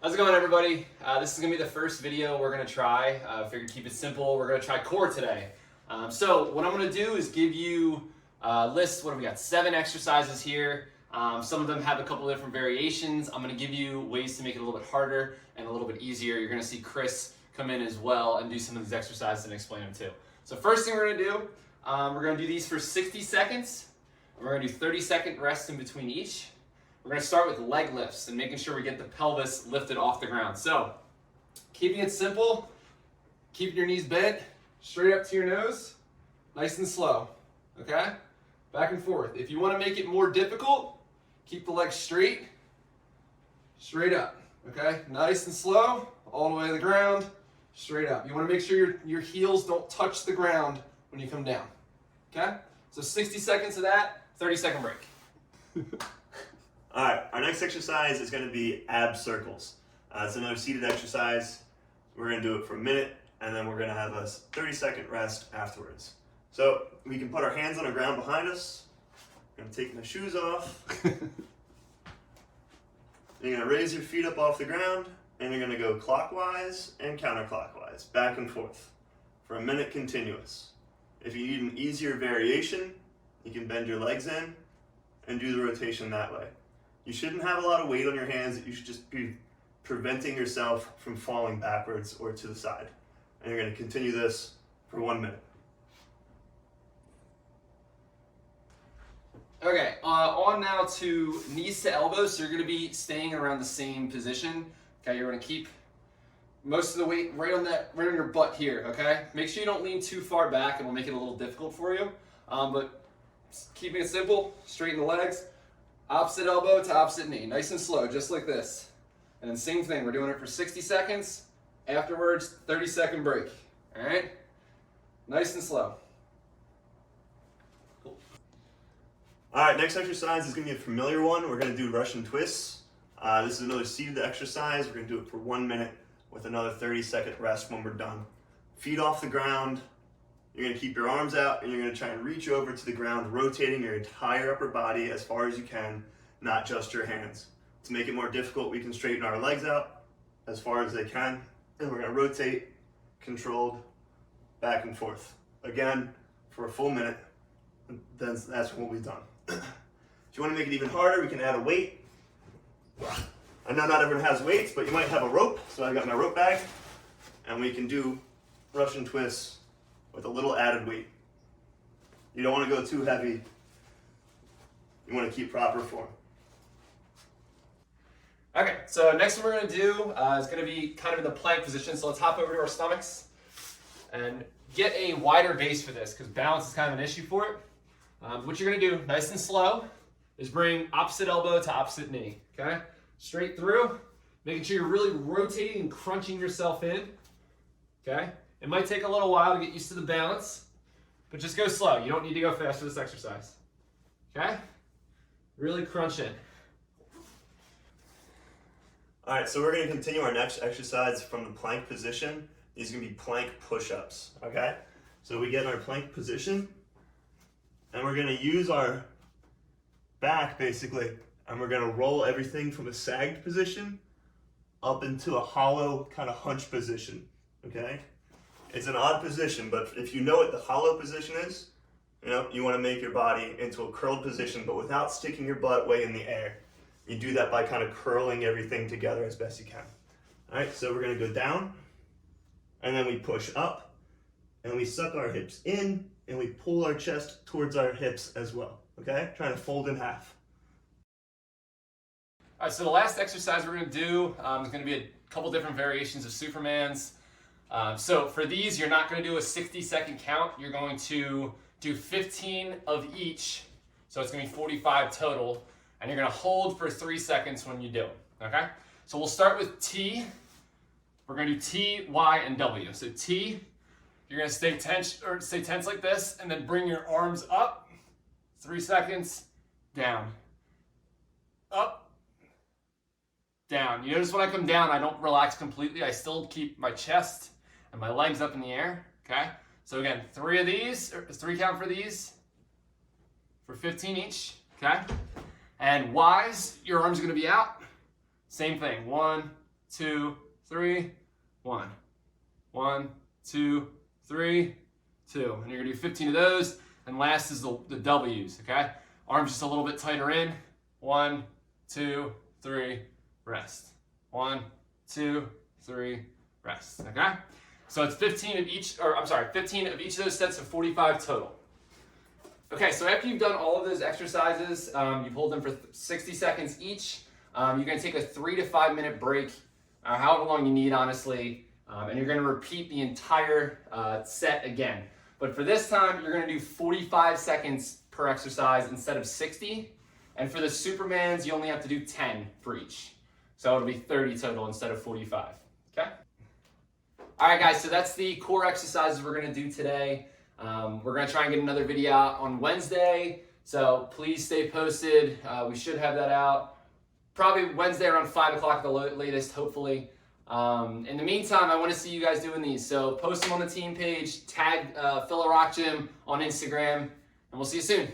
How's it going, everybody? This is going to be the first video we're going to try. Figured keep it simple. We're going to try core today. So what I'm going to do is give you a list. What have we got? 7 exercises here. Some of them have a couple different variations. I'm going to give you ways to make it a little bit harder and a little bit easier. You're going to see Chris come in as well and do some of these exercises and explain them too. So first thing we're going to do, we're going to do these for 60 seconds. We're going to do 30-second rest in between each. We're going to start with leg lifts and making sure we get the pelvis lifted off the ground. So, keeping it simple, keeping your knees bent, straight up to your nose, nice and slow, okay? Back and forth. If you want to make it more difficult, keep the legs straight up, okay? Nice and slow, all the way to the ground, straight up. You want to make sure your heels don't touch the ground when you come down, okay? So 60 seconds of that, 30-second break. All right, our next exercise is going to be ab circles. It's another seated exercise. We're going to do it for a minute, and then we're going to have a 30-second rest afterwards. So we can put our hands on the ground behind us. I'm going to take my shoes off. You're going to raise your feet up off the ground, and you're going to go clockwise and counterclockwise, back and forth, for a minute continuous. If you need an easier variation, you can bend your legs in and do the rotation that way. You shouldn't have a lot of weight on your hands. You should just be preventing yourself from falling backwards or to the side. And you're going to continue this for 1 minute. Okay, on now to knees to elbows. So you're going to be staying around the same position. Okay, you're going to keep most of the weight right on your butt here. Okay, make sure you don't lean too far back. It will make it a little difficult for you. But keeping it simple, straighten the legs. Opposite elbow to opposite knee, nice and slow, just like this. And then same thing, we're doing it for 60 seconds. Afterwards, 30-second break. All right? Nice and slow. Cool. All right, next exercise is going to be a familiar one. We're going to do Russian twists. This is another seated exercise. We're going to do it for 1 minute with another 30-second rest when we're done. Feet off the ground. You're going to keep your arms out and you're going to try and reach over to the ground, rotating your entire upper body as far as you can, not just your hands. To make it more difficult, we can straighten our legs out as far as they can, and we're going to rotate, controlled, back and forth. Again, for a full minute, then that's what we've done. If you want to make it even harder, we can add a weight. I know not everyone has weights, but you might have a rope, so I've got my rope bag, and we can do Russian twists with a little added weight. You don't want to go too heavy. You want to keep proper form. Okay, so next one we're going to do is going to be kind of in the plank position. So let's hop over to our stomachs and get a wider base for this because balance is kind of an issue for it. What you're going to do, nice and slow, is bring opposite elbow to opposite knee. Okay, straight through, making sure you're really rotating and crunching yourself in. Okay. It might take a little while to get used to the balance, but just go slow. You don't need to go fast for this exercise. Okay? Really crunch in. All right, so we're going to continue our next exercise from the plank position. These are going to be plank push-ups, okay? So we get in our plank position, and we're going to use our back, basically, and we're going to roll everything from a sagged position up into a hollow, kind of hunch position, okay? It's an odd position, but if you know what the hollow position is, you want to make your body into a curled position, but without sticking your butt way in the air. You do that by kind of curling everything together as best you can. All right, so we're going to go down, and then we push up, and we suck our hips in, and we pull our chest towards our hips as well, okay? Trying to fold in half. All right, so the last exercise we're going to do is going to be a couple different variations of Superman's. So for these, you're not going to do a 60-second count. You're going to do 15 of each. So it's going to be 45 total. And you're going to hold for 3 seconds when you do it. Okay? So we'll start with T. We're going to do T, Y, and W. So T, you're going to stay tense like this, and then bring your arms up. 3 seconds. Down. Up. Down. You notice when I come down, I don't relax completely. I still keep my chest and my legs up in the air, okay? So again, 3 of these, or 3 count for these, for 15 each, okay? And Y's, your arms are gonna be out. Same thing, 1, 2, 3, 1. 1, 2, 3, 2. And you're gonna do 15 of those. And last is the W's, okay? Arms just a little bit tighter in. 1, 2, 3, rest. 1, 2, 3, rest, okay? So it's 15 of each of those sets of 45 total. Okay, so after you've done all of those exercises, you've hold them for 60 seconds each. You're gonna take a 3 to 5 minute break, however long you need, honestly, and you're gonna repeat the entire set again. But for this time, you're gonna do 45 seconds per exercise instead of 60. And for the Supermans, you only have to do 10 for each. So it'll be 30 total instead of 45, okay? All right, guys, so that's the core exercises we're gonna do today. We're gonna try and get another video out on Wednesday, so please stay posted. We should have that out probably Wednesday around 5 o'clock at the latest, hopefully. In the meantime, I wanna see you guys doing these, so post them on the team page, tag Philo Rock Gym on Instagram, and we'll see you soon.